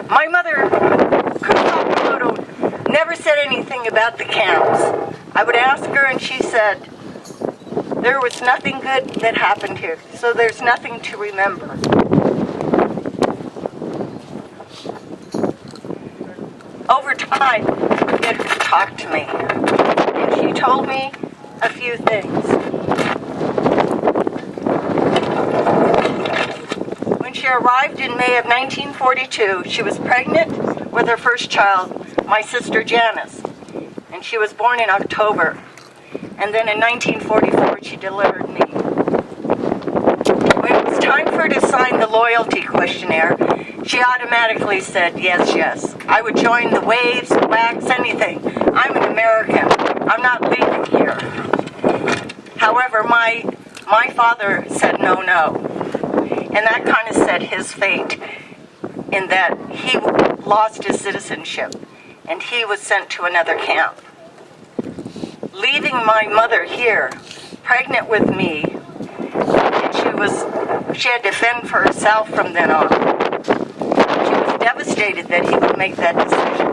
My mother, Sakamoto, never said anything about the camps. I would ask her and she said, there was nothing good that happened here, so there's nothing to remember. Over time, she began to talk to me, and she told me a few things. When she arrived in May of 1942, she was pregnant with her first child, my sister Janice, and she was born in October. And then in 1944, she delivered me. When it was time for her to sign the loyalty questionnaire, she automatically said, yes, yes. I would join the Waves, WACs, anything. I'm an American. I'm not leaving here. However, my father said no, no. And that kind of set his fate in that he lost his citizenship and he was sent to another camp. Leaving my mother here, pregnant with me, and she had to fend for herself from then on. She was devastated that he would make that decision.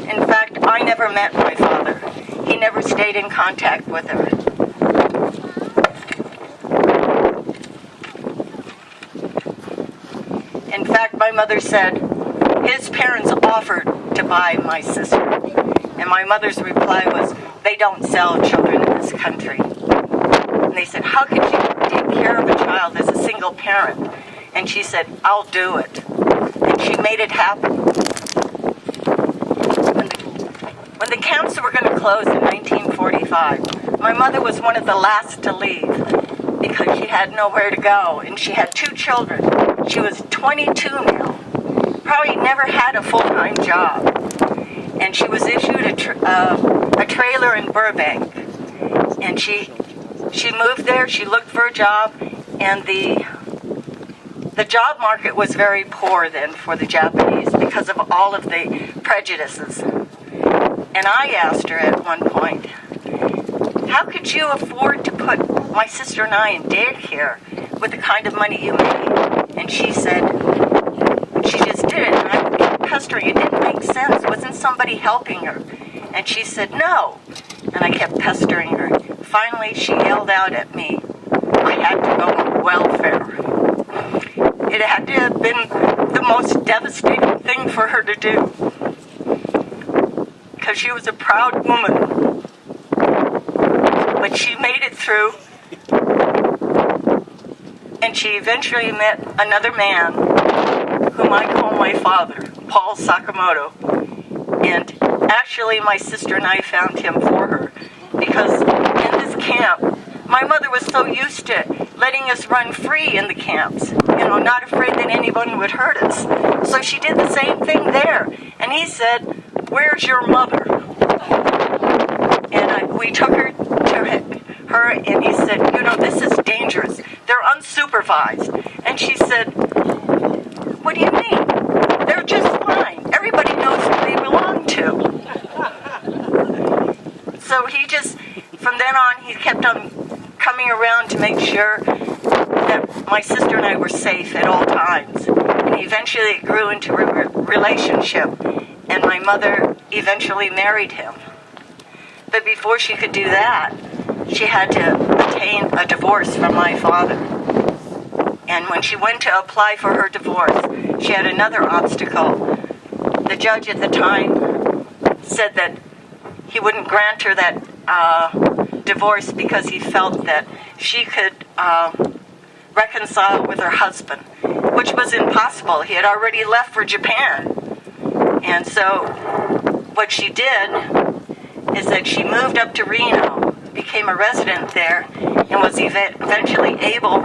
In fact, I never met my father. He never stayed in contact with her. In fact, my mother said his parents offered to buy my sister. And my mother's reply was, they don't sell children in this country. And they said, how could you take care of a child as a single parent? And she said, I'll do it. And she made it happen. When the camps were going to close in 1945, my mother was one of the last to leave because she had nowhere to go. And she had 2 children. She was 22 now. Probably never had a full-time job. And she was issued a trailer in Burbank. And she moved there, she looked for a job, and the job market was very poor then for the Japanese because of all of the prejudices. And I asked her at one point, how could you afford to put my sister and I in daycare with the kind of money you made? And she said, she just did it. And I would keep pestering, it didn't make sense. Wasn't somebody helping her? And she said, no. And I kept pestering her. Finally, she yelled out at me, I had to go on welfare. It had to have been the most devastating thing for her to do. Because she was a proud woman. But she made it through. And she eventually met another man, whom I call my father, Pat Sakamoto. And actually, my sister and I found him for her. Because in this camp, my mother was so used to letting us run free in the camps, not afraid that anyone would hurt us. So she did the same thing there. And he said, where's your mother? And we took her to her, and he said, this is dangerous. They're unsupervised. And she said, what do you mean? They're just fine. Everybody knows who they belong to. So he just, from then on, he kept on coming around to make sure that my sister and I were safe at all times. And eventually it grew into a relationship, and my mother eventually married him. But before she could do that, she had to obtain a divorce from my father. And when she went to apply for her divorce, she had another obstacle. The judge at the time said that he wouldn't grant her that divorce because he felt that she could reconcile with her husband, which was impossible. He had already left for Japan. And so what she did is that she moved up to Reno, became a resident there, and was eventually able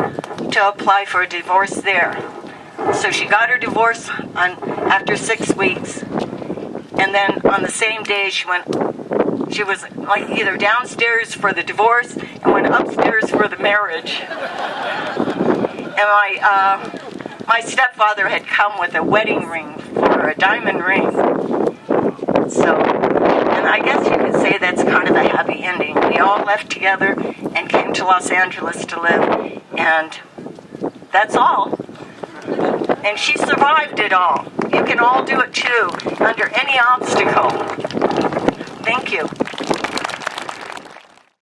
to apply for a divorce there. So she got her divorce after 6 weeks, and then on the same day she was like either downstairs for the divorce and went upstairs for the marriage. And my stepfather had come with a wedding ring for her, a diamond ring. So, and I guess you could say that's kind of a happy ending. We all left together and came to Los Angeles to live, and that's all. And she survived it all. You can all do it too, under any obstacle. Thank you.